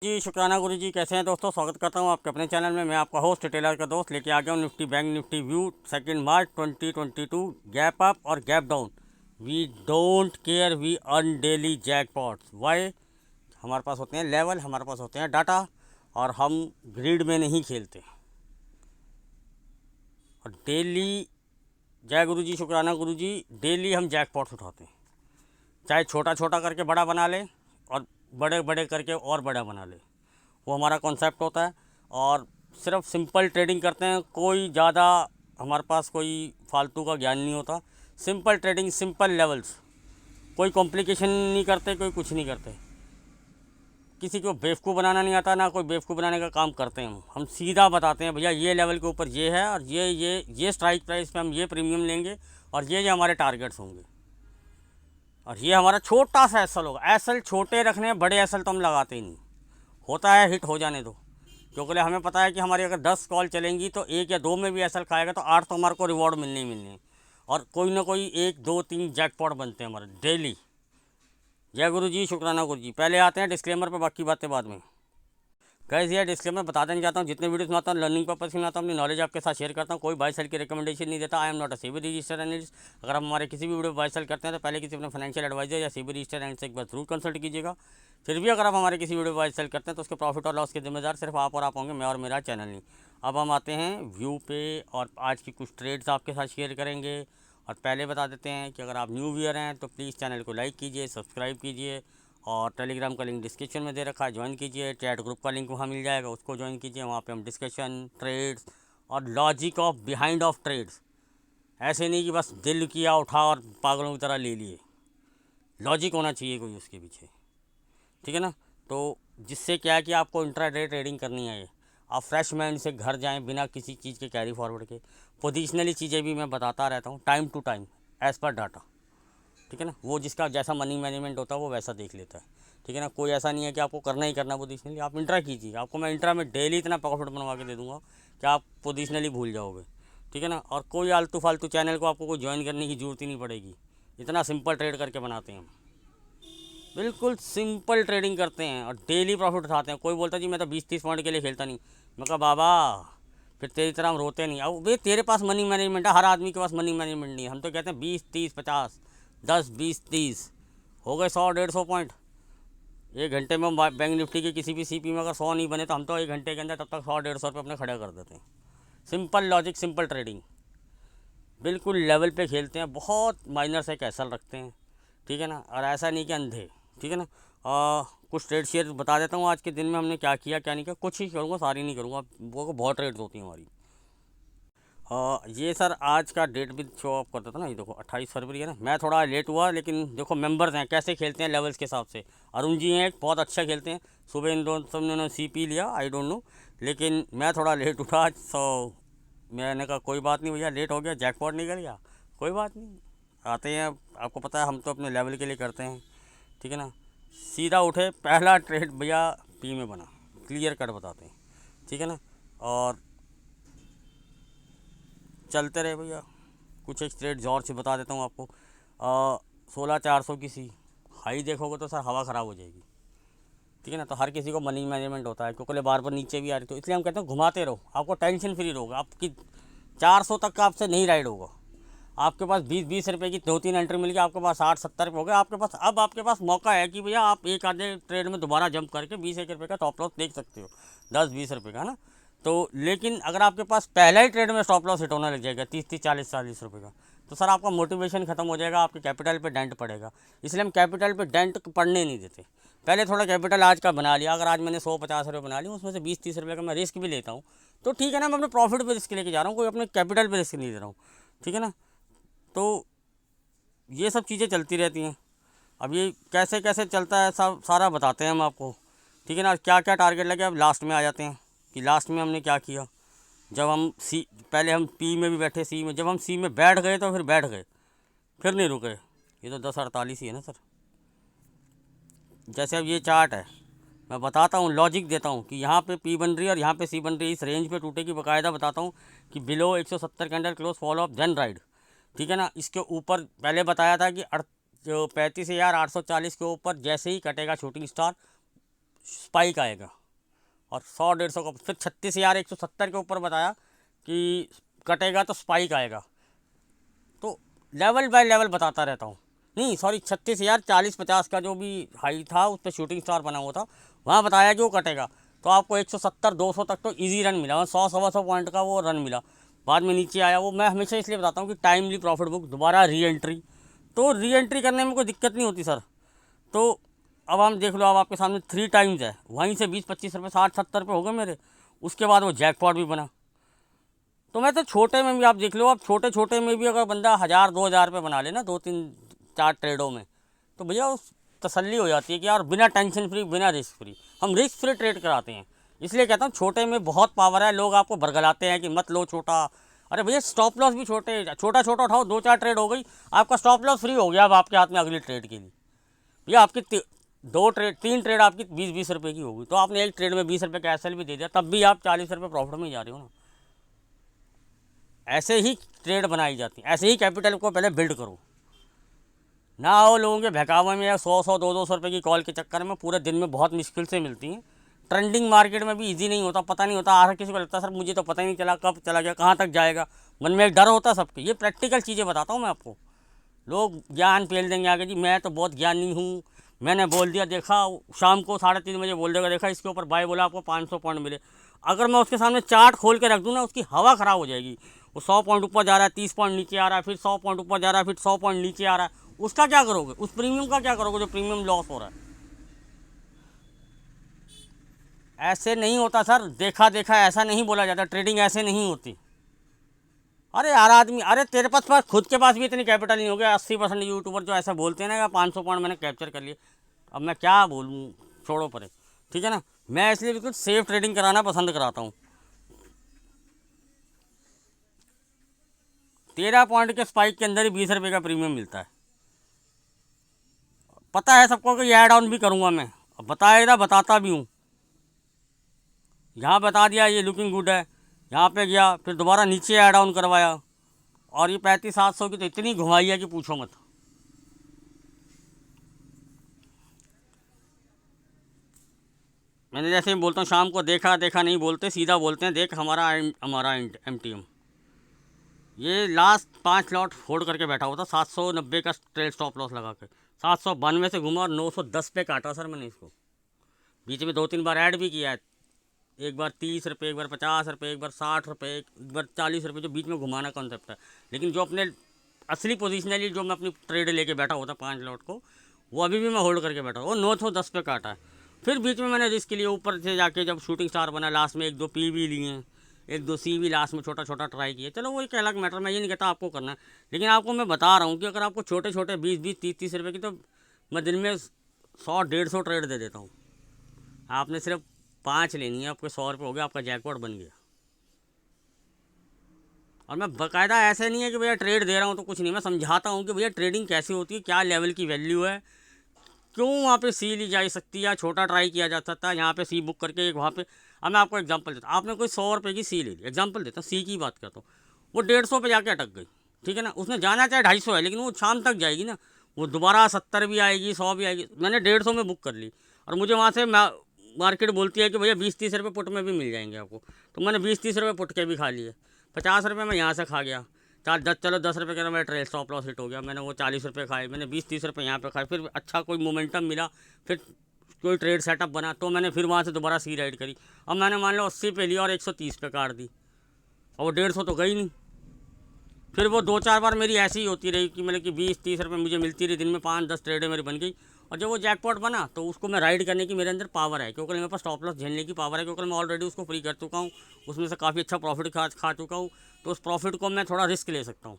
जी शुक्राना गुरु जी, कैसे हैं दोस्तों। स्वागत करता हूं आपके अपने चैनल में। मैं आपका होस्ट टेलर का दोस्त लेके आ गया हूं Nifty bank Nifty view 2 March 2022। Gap up और gap down. We don't care, we earn daily jackpots. Why? हमारे पास होते हैं लेवल, हमारे पास होते हैं डाटा, और हम ग्रिड में नहीं खेलते। और डेली, जय गुरु जी शुक्राना गुरु जी, डेली हम जैकपॉट्स उठाते हैं। चाहे छोटा छोटा करके बड़ा बना ले और बड़े बड़े करके और बड़ा बना ले, वो हमारा कॉन्सेप्ट होता है। और सिर्फ सिंपल ट्रेडिंग करते हैं, कोई ज़्यादा हमारे पास कोई फालतू का ज्ञान नहीं होता। सिंपल ट्रेडिंग, सिंपल लेवल्स, कोई कॉम्प्लिकेशन नहीं करते, कोई कुछ नहीं करते। किसी को बेवकूफ़ बनाना नहीं आता, ना कोई बेवकूफ़ बनाने का काम करते हैं। हम सीधा बताते हैं भैया ये लेवल के ऊपर ये है, और ये स्ट्राइक प्राइस पे हम ये प्रीमियम लेंगे, और ये हमारे टारगेट्स होंगे, और ये हमारा छोटा सा एसल होगा। एसल छोटे रखने हैं, बड़े एसल तो हम लगाते ही नहीं। होता है हिट हो जाने दो, क्योंकि हमें पता है कि हमारी अगर 10 कॉल चलेंगी तो 1 या 2 में भी एसल खाएगा तो 8 तो हमारे को रिवॉर्ड मिलने ही मिलने हैं। और कोई ना कोई 1 2 3 जैकपॉट बनते हैं हमारे डेली। जय गुरु जी शुक्राना गुरु जी। पहले आते हैं डिस्क्लेमर पर, बाकी बातें बाद में। गाइस ये डिस्क्लेमर बता देना चाहता हूँ, जितने वीडियोस में आता हूँ लर्निंग पर्पस में आता हूँ, अपनी नॉलेज आपके साथ शेयर करता हूँ। कोई बाई सेल की रिकमेंडेशन नहीं देता। I am not a SEBI registered analyst. अगर आप हमारे किसी भी वीडियो बाई सेल करते हैं तो पहले किसी अपने फाइनेंशियल एडवाइजर या सेबी रजिस्टर्ड एनालिस्ट से एक बार जरूर कंसल्ट कीजिएगा। फिर भी अगर आप हमारे किसी वीडियो बाई सेल करते हैं तो उसके प्रॉफिट और लॉस के जिम्मेदार सिर्फ आप और आप होंगे, मैं और मेरा चैनल नहीं। अब हम आते हैं व्यू पे, और आज की कुछ ट्रेड्स आपके साथ शेयर करेंगे। और पहले बता देते हैं कि अगर आप न्यू व्यूअर हैं तो प्लीज़ चैनल को लाइक कीजिए, सब्सक्राइब कीजिए, और टेलीग्राम का लिंक डिस्क्रिप्शन में दे रखा है, ज्वाइन कीजिए। चैट ग्रुप का लिंक वहाँ मिल जाएगा, उसको ज्वाइन कीजिए। वहाँ पे हम डिस्कशन, ट्रेड्स और logic of behind of trades, ऐसे नहीं कि बस दिल किया उठा और पागलों की तरह ले लिए। लॉजिक होना चाहिए कोई उसके पीछे, ठीक है ना। तो जिससे क्या है कि आपको इंट्राडे ट्रेडिंग करनी है, आप फ्रेश माइंड से घर जाएं बिना किसी चीज़ के कैरी फॉरवर्ड के। पोजिशनली चीज़ें भी मैं बताता रहता हूँ time to time as per data, ठीक है ना। वो जिसका जैसा मनी मैनेजमेंट होता है वो वैसा देख लेता है, ठीक है ना। कोई ऐसा नहीं है कि आपको करना ही करना पोजिशनली। आप इंट्रा कीजिए, आपको मैं इंट्रा में डेली इतना प्रॉफिट बनवा के दे दूंगा कि आप पोजिशनली भूल जाओगे, ठीक है ना। और कोई आलतू फालतू चैनल को आपको कोई ज्वाइन करने की जरूरत ही नहीं पड़ेगी। इतना सिंपल ट्रेड करके बनाते हैं हम, बिल्कुल सिंपल ट्रेडिंग करते हैं और डेली प्रॉफिट उठाते हैं। कोई बोलता जी मैं तो 20-30 पॉइंट के लिए खेलता नहीं। मैं कहा बाबा फिर तेरी तरह हम रोते नहीं। अब भाई तेरे पास मनी मैनेजमेंट है, हर आदमी के पास मनी मैनेजमेंट नहीं है। हम तो कहते हैं 20-30-50, 10-20-30 हो गए 100-150 पॉइंट। 1 घंटे में बैंक निफ्टी के किसी भी सीपी में अगर 100 नहीं बने तो हम तो 1 घंटे के अंदर तब तक 100-150 रुपये अपने खड़े कर देते हैं। सिंपल लॉजिक, सिंपल ट्रेडिंग, बिल्कुल लेवल पे खेलते हैं। बहुत माइनर से कैसल रखते हैं, ठीक है ना। और ऐसा नहीं कि अंधे, ठीक है ना। कुछ ट्रेड शेयर बता देता हूँ आज के दिन में हमने क्या किया क्या नहीं किया। कुछ ही करूँगा, सारी नहीं करूँगा, वो बहुत ट्रेड्स होती हैं हमारी। ये सर आज का डेट भी शो ऑफ कर देता ना, ये देखो 28 फरवरी है ना। मैं थोड़ा लेट हुआ, लेकिन देखो मेंबर्स हैं कैसे खेलते हैं लेवल्स के हिसाब से। अरुण जी हैं, बहुत अच्छा खेलते हैं। सुबह इन दोनों सब ने सी पी लिया, आई डोंट नो, लेकिन मैं थोड़ा लेट उठा। सो मैंने कहा कोई बात नहीं भैया, लेट हो गया, जैकपॉट निकल गया, कोई बात नहीं, आते हैं। आपको पता है हम तो अपने लेवल के लिए करते हैं, ठीक है ना। सीधा उठे, पहला ट्रेड भैया पी में बना, क्लियर कट बताते हैं, ठीक है ना। और चलते रहे भैया। कुछ एक ट्रेड जोर से बता देता हूँ आपको। 16,400 की सी हाई देखोगे तो सर हवा ख़राब हो जाएगी, ठीक है ना। तो हर किसी को मनी मैनेजमेंट होता है, क्योंकि बार बार नीचे भी आ रही, तो इसलिए हम कहते हैं घुमाते रहो, आपको टेंशन फ्री रहोगे। आपकी 400 तक का आपसे नहीं राइड होगा। आपके पास 20-20 रुपये की 2-3 एंट्री मिल गई, आपके पास 60-70 रुपये हो गए आपके पास। अब आपके पास मौका है कि भैया आप एक आधे ट्रेड में दोबारा जंप करके 20-1 रुपये का स्टॉप लॉस देख सकते हो, 10-20 रुपये का ना। तो लेकिन अगर आपके पास पहला ही ट्रेड में स्टॉप लॉस हिट होने लग जाएगा 30-40 रुपये का, तो सर आपका मोटिवेशन खत्म हो जाएगा, आपके कैपिटल पे डेंट पड़ेगा। इसलिए हम कैपिटल पे डेंट पड़ने नहीं देते। पहले थोड़ा कैपिटल आज का बना लिया, अगर आज मैंने 150 रुपये बना लिया, उसमें से 20-30 रुपये का मैं रिस्क भी लेता हूँ, तो ठीक है ना। मैं अपने प्रॉफिट पे रिस्क लेके जा रहा हूँ, कोई अपने कैपिटल पे रिस्क नहीं दे रहा हूँ, ठीक है ना। तो ये सब चीज़ें चलती रहती हैं। अब ये कैसे कैसे चलता है सब सारा बताते हैं हम आपको, ठीक है ना। क्या क्या टारगेट लगे, अब लास्ट में आ जाते हैं कि लास्ट में हमने क्या किया। जब हम सी, पहले हम पी में भी बैठे, सी में, जब हम सी में बैठ गए तो फिर बैठ गए, फिर नहीं रुके। ये तो 10:48 ही है ना सर। जैसे अब ये चार्ट है, मैं बताता हूँ, लॉजिक देता हूँ कि यहाँ पे पी बन रही है और यहाँ पे सी बन रही है, इस रेंज पे टूटेगी। बाकायदा बताता हूँ कि below 170 candle close follow up then ride, ठीक है ना। इसके ऊपर पहले बताया था कि जो 35,840 के ऊपर जैसे ही कटेगा शूटिंग स्टार, स्पाइक आएगा, और 100-150 का फिर 36,170 के ऊपर बताया कि कटेगा तो स्पाइक आएगा। तो लेवल बाय लेवल बताता रहता हूँ। नहीं सॉरी, 36,000 40-50 का जो भी हाई था उस पर शूटिंग स्टार बना हुआ था, वहाँ बताया कि वो कटेगा तो आपको 170-200 तक तो इजी रन मिला, 100-125 पॉइंट का वो रन मिला। बाद में नीचे आया वो। मैं हमेशा इसलिए बताता हूँ कि टाइमली प्रॉफिट बुक, दोबारा री एंट्री, तो री एंट्री करने में कोई दिक्कत नहीं होती सर। तो अब हम देख लो, अब आपके सामने 3 टाइम्स है, वहीं से 20-25 रुपये 60-70 पे हो गए मेरे। उसके बाद वो जैकपॉट भी बना। तो मैं तो छोटे में भी आप देख लो, अब छोटे छोटे में भी अगर बंदा 1,000-2,000 रुपये बना लेना 2-3-4 ट्रेडों में, तो भैया उस तसल्ली हो जाती है कि यार बिना टेंशन फ्री, बिना रिस्क फ्री, हम रिस्क फ्री ट्रेड कराते हैं। इसलिए कहता हूँ छोटे में बहुत पावर है। लोग आपको बरगलाते हैं कि मत लो छोटा। अरे भैया स्टॉप लॉस भी छोटे, छोटा छोटा उठाओ, 2-4 ट्रेड हो गई, आपका स्टॉप लॉस फ्री हो गया अब आपके हाथ में अगली ट्रेड के लिए। भैया आपकी 3 ट्रेड आपकी 20-20 रुपये की होगी, तो आपने एक ट्रेड में 20 रुपये का एसएल भी दे दिया, तब भी आप 40 रुपये प्रॉफिट में ही जा रहे हो ना। ऐसे ही ट्रेड बनाई जाती है, ऐसे ही कैपिटल को पहले बिल्ड करो। ना हो लोगों के बहकावे में या 100-100 200 रुपये की कॉल के चक्कर में पूरे दिन में बहुत मुश्किल से मिलती हैं। ट्रेंडिंग मार्केट में भी इजी नहीं होता, पता नहीं होता। हर किसी को लगता है सर मुझे तो पता ही नहीं चला कब चला गया, कहाँ तक जाएगा, मन में एक डर होता है सबके। ये प्रैक्टिकल चीज़ें बताता हूँ मैं आपको। लोग ज्ञान पेल देंगे आगे, जी मैं तो बहुत ज्ञानी हूँ, मैंने बोल दिया, देखा शाम को 3:30 बजे बोल देगा, देखा इसके ऊपर बाय बोला आपको 500 पॉइंट मिले। अगर मैं उसके सामने चार्ट खोल के रख दूँ ना, उसकी हवा ख़राब हो जाएगी। वो 100 पॉइंट ऊपर जा रहा है, 30 पॉइंट नीचे आ रहा है, फिर 100 पॉइंट ऊपर जा रहा है, फिर 100 पॉइंट नीचे आ रहा है, उसका क्या करोगे? उस प्रीमियम का क्या करोगे जो प्रीमियम लॉस हो रहा है? ऐसे नहीं होता सर, देखा देखा ऐसा नहीं बोला जाता, ट्रेडिंग ऐसे नहीं होती। अरे यार आदमी, अरे तेरे पास खुद के पास भी इतनी कैपिटल नहीं हो गया। 80% यूट्यूबर जो ऐसा बोलते हैं ना, 500 पॉइंट मैंने कैप्चर कर लिए, अब मैं क्या बोलूँ, छोड़ो परे, ठीक है ना। मैं इसलिए बिल्कुल सेफ ट्रेडिंग कराना पसंद कराता हूँ। 13 पॉइंट के स्पाइक के अंदर ही 20 रुपये का प्रीमियम मिलता है। पता है सबको कि ये ऐड ऑन भी करूँगा मैं, अब बताएगा, बताता भी हूँ। यहाँ बता दिया ये लुकिंग गुड है, यहाँ पे गया, फिर दोबारा नीचे ऐड ऑन करवाया, और ये 3500-700 की तो इतनी घुमाई है कि पूछो मत। मैंने जैसे ही बोलता हूँ शाम को, देखा देखा नहीं बोलते, सीधा बोलते हैं देख हमारा MTM। ये लास्ट 5 लॉट होल्ड करके बैठा हुआ था, 790 का ट्रेल स्टॉप लॉस लगा के, 792 से घुमा और 910 पे काटा सर मैंने इसको। बीच में 2-3 बार ऐड भी किया है, एक बार 30 रुपये, एक बार 50 रुपये, एक बार 60 रुपये, एक बार 40 रुपये, जो बीच में घुमाना कॉन्सेप्ट है। लेकिन जो अपने असली पोजिशनली जो मैं अपनी ट्रेड लेके बैठा हुआ था 5 लॉट को, वो अभी भी मैं होल्ड करके बैठा हूँ। वो 910 पे काटा है। फिर बीच में मैंने रिस्क लिए, ऊपर से जाके जब शूटिंग स्टार बना, लास्ट में 1-2 पी भी लिए हैं, 1-2 सी भी लास्ट में छोटा छोटा ट्राई किया। चलो वो एक अलग मैटर, मैं ये नहीं कहता आपको करना है, लेकिन आपको मैं बता रहा हूँ कि अगर आपको छोटे छोटे 20-20 30-30 रुपये की, तो मैं दिन में 100-150 ट्रेड दे देता हूँ। आपने सिर्फ 5 लेनी है, आपके 100 रुपये हो गया, आपका जैकपॉट बन गया। और मैं बाकायदा ऐसे नहीं है कि भैया ट्रेड दे रहा हूँ तो कुछ नहीं, मैं समझाता हूँ कि भैया ट्रेडिंग कैसी होती है, क्या लेवल की वैल्यू है, क्यों वहाँ पे सी ली जा सकती है, या छोटा ट्राई किया जा सकता है, यहाँ पे सी बुक करके एक वहाँ पे। अब मैं आपको एग्जांपल देता हूँ, आपने कोई 100 रुपये की सी ले ली, एग्जांपल देता हूँ, सी की बात करता हूँ, वो 150 पे जाके अटक गई, ठीक है ना। उसने जाना चाहे 250 है, लेकिन वो शाम तक जाएगी ना, वो दोबारा 70 भी आएगी, 100 भी आएगी। मैंने 150 में बुक कर ली, और मुझे वहाँ से मार्केट बोलती है कि भैया 20-30 रुपये पुट में भी मिल जाएंगे आपको, तो मैंने 20-30 रुपये पुट के भी खा लिए। 50 रुपये मैं यहाँ से खा गया, 10 रुपये का मेरा ट्रेल स्टॉप लॉस हिट हो गया, मैंने वो 40 रुपये खाए, मैंने 20-30 रुपये यहाँ पे खाए। फिर अच्छा कोई मोमेंटम मिला, फिर कोई ट्रेड सेटअप बना, तो मैंने फिर वहाँ से दोबारा सी राइड करी। अब मैंने मान लो 80 पे लिया और 130 पे काट दी, और वो 150 तो गई नहीं। फिर वो 2-4 बार मेरी ऐसी ही होती रही कि मतलब कि 20-30 रुपये मुझे मिलती रही, दिन में 5-10 ट्रेडें मेरी बन गई। और जब वो जैकपॉट बना तो उसको मैं राइड करने की मेरे अंदर पावर है, क्योंकि मेरे पास स्टॉप लॉस झेलने की पावर है, क्योंकि मैं ऑलरेडी उसको फ्री कर चुका हूँ, उसमें से काफ़ी अच्छा प्रॉफिट खा चुका हूँ। तो उस प्रॉफिट को मैं थोड़ा रिस्क ले सकता हूँ,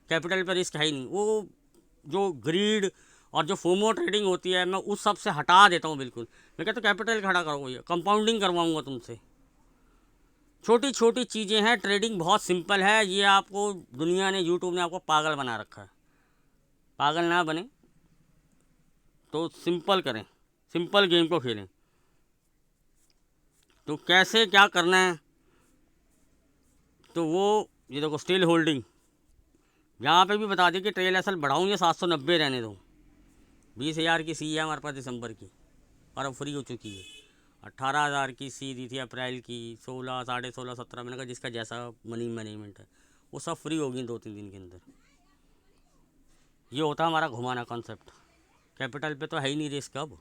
कैपिटल पर रिस्क है ही नहीं। वो जो ग्रीड और जो फोमो ट्रेडिंग होती है, मैं उस सब से हटा देता हूँ बिल्कुल। मैं कहता हूँ कैपिटल खड़ा करो, ये कंपाउंडिंग करवाऊँगा तुमसे। छोटी छोटी चीज़ें हैं, ट्रेडिंग बहुत सिंपल है। ये आपको दुनिया ने, यूट्यूब ने आपको पागल बना रखा है। पागल ना बने तो सिंपल करें, सिंपल गेम को खेलें। तो कैसे क्या करना है, तो वो ये देखो स्टिल होल्डिंग, यहाँ पे भी बता दी कि ट्रेल एसल बढ़ाऊँ या 790 रहने दो। 20,000 की सी है हमारे पास दिसंबर की, और अब फ्री हो चुकी है। 18,000 की सी दी थी अप्रैल की, 16, 16.5, 17। मैंने कहा जिसका जैसा मनी मैनेजमेंट है वो सब फ्री होगी 2-3 दिन के अंदर। ये होता है हमारा घुमाना कॉन्सेप्ट। कैपिटल पे तो है ही नहीं रिस्क। अब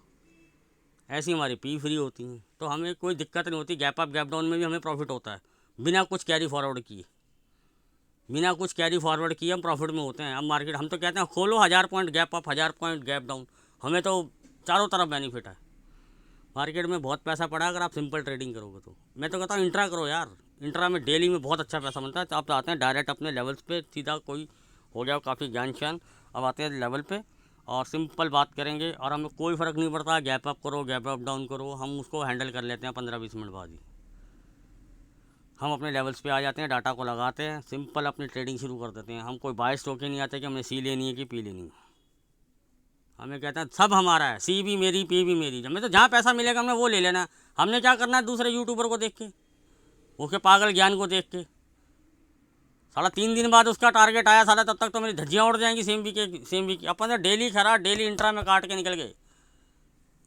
ऐसी हमारी पी फ्री होती हैं तो हमें कोई दिक्कत नहीं होती। गैप अप गैप डाउन में भी हमें प्रॉफिट होता है बिना कुछ कैरी फॉरवर्ड किए। बिना कुछ कैरी फॉरवर्ड किए हम प्रॉफिट में होते हैं। अब मार्केट हम तो कहते हैं खोलो 1000 point gap up, 1000 point gap down, हमें तो चारों तरफ बेनिफिट है। मार्केट में बहुत पैसा पड़ा अगर आप सिंपल ट्रेडिंग करोगे तो। मैं तो कहता हूँ इंट्रा करो यार। इंट्रा में डेली में बहुत अच्छा पैसा बनता है। तो आप आते हैं डायरेक्ट अपने लेवल्स पे, सीधा कोई हो गया काफ़ी ज्ञान श्यान, अब आते हैं लेवल पे और सिंपल बात करेंगे और हमें कोई फ़र्क नहीं पड़ता गैप अप करो गैप अप डाउन करो, हम उसको हैंडल कर लेते हैं 15-20 मिनट बाद ही। हम अपने लेवल्स पे आ जाते हैं, डाटा को लगाते हैं, सिंपल अपनी ट्रेडिंग शुरू कर देते हैं। हम कोई बायस होके नहीं आते कि हमने सी लेनी है कि पी लेनी है। हमें कहते हैं सब हमारा है, सी भी मेरी पी भी मेरी। हमें तो जहाँ पैसा मिलेगा हमने वो ले लेना है। हमने क्या करना है दूसरे यूट्यूबर को देख के, वो के पागल ज्ञान को देख के। साला 3 दिन बाद उसका टारगेट आया साला, तब तक तो मेरी धज्जियाँ उड़ जाएंगी सेम वीक। अपन तो डेली खरा, डेली इंट्रा में काट के निकल गए,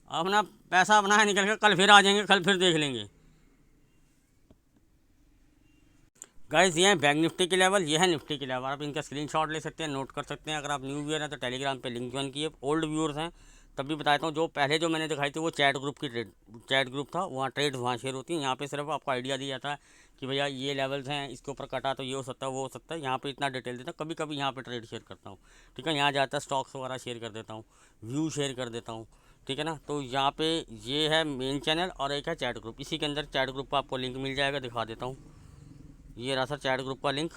अपना पैसा अपना है निकल के, कल फिर आ जाएंगे, कल फिर देख लेंगे। गाइस ये है बैंक निफ्टी के लेवल, ये है निफ्टी के लेवल। आप इनका स्क्रीनशॉट ले सकते हैं, नोट कर सकते हैं। अगर आप न्यू व्यूअर हैं तो टेलीग्राम पे लिंक ज्वाइन किए। ओल्ड व्यूअर्स हैं तब भी बताता हूँ, जो पहले जो मैंने दिखाई थी वो चैट ग्रुप की चैट ग्रुप था, वहाँ ट्रेड्स वहाँ शेयर होती हैं। यहाँ पे सिर्फ आपको आइडिया दिया जाता है कि भैया ये लेवल्स हैं, इसके ऊपर कटा तो ये हो सकता है वो हो सकता है। यहाँ पे इतना डिटेल देता हूँ, कभी कभी यहाँ पे ट्रेड शेयर करता हूँ, ठीक है। यहाँ जाता है स्टॉक्स वगैरह शेयर कर देता हूँ, व्यू शेयर कर देता हूँ, ठीक है ना। तो यहाँ पे ये है मेन चैनल और एक है चैट ग्रुप। इसी के अंदर चैट ग्रुप का आपको लिंक मिल जाएगा, दिखा देता हूँ। ये रहा सर चैट ग्रुप का लिंक,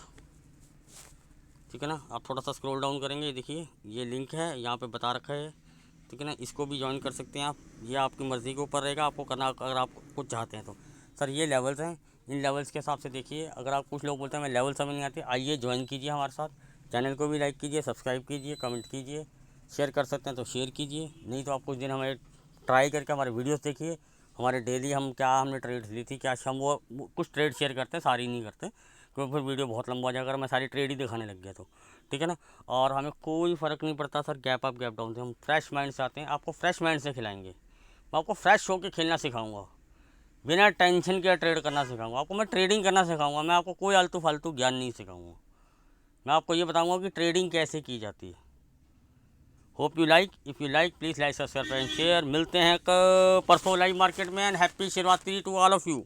ठीक है ना। आप थोड़ा सा स्क्रॉल डाउन करेंगे, देखिए ये लिंक है, यहाँ पे बता रखा है, ठीक है ना। इसको भी ज्वाइन कर सकते हैं आप, ये आपकी मर्ज़ी के ऊपर रहेगा आपको करना, अगर आप कुछ चाहते हैं तो। सर ये लेवल्स हैं, इन लेवल्स के हिसाब से देखिए। अगर आप कुछ लोग बोलते हैं मैं लेवल समझ नहीं आते, आइए ज्वाइन कीजिए हमारे साथ। चैनल को भी लाइक कीजिए, सब्सक्राइब कीजिए, कमेंट कीजिए, शेयर कर सकते हैं तो शेयर कीजिए। नहीं तो आप कुछ दिन हमें ट्राई करके हमारे वीडियोज़ देखिए। हमारे डेली हम क्या हमने ट्रेड्स ली थी क्या, हम वो कुछ ट्रेड शेयर करते हैं, सारी नहीं करते क्योंकि फिर वीडियो बहुत लंबा हो जाएगा अगर मैं सारी ट्रेड ही दिखाने लग गया तो, ठीक है ना। और हमें कोई फ़र्क नहीं पड़ता sir gap up gap down से। हम फ्रेश माइंड से आते हैं, आपको फ्रेश माइंड से खिलाएंगे। मैं आपको फ्रेश होकर खेलना सिखाऊंगा, बिना टेंशन के ट्रेड करना सिखाऊंगा आपको। मैं ट्रेडिंग करना सिखाऊंगा, मैं आपको कोई आलतू फालतू ज्ञान नहीं सिखाऊंगा। मैं आपको ये बताऊंगा कि ट्रेडिंग कैसे की जाती है। Hope you like, if you like please like subscribe and share. मिलते हैं परसों लाइव मार्केट में। And happy Shivratri to all of you.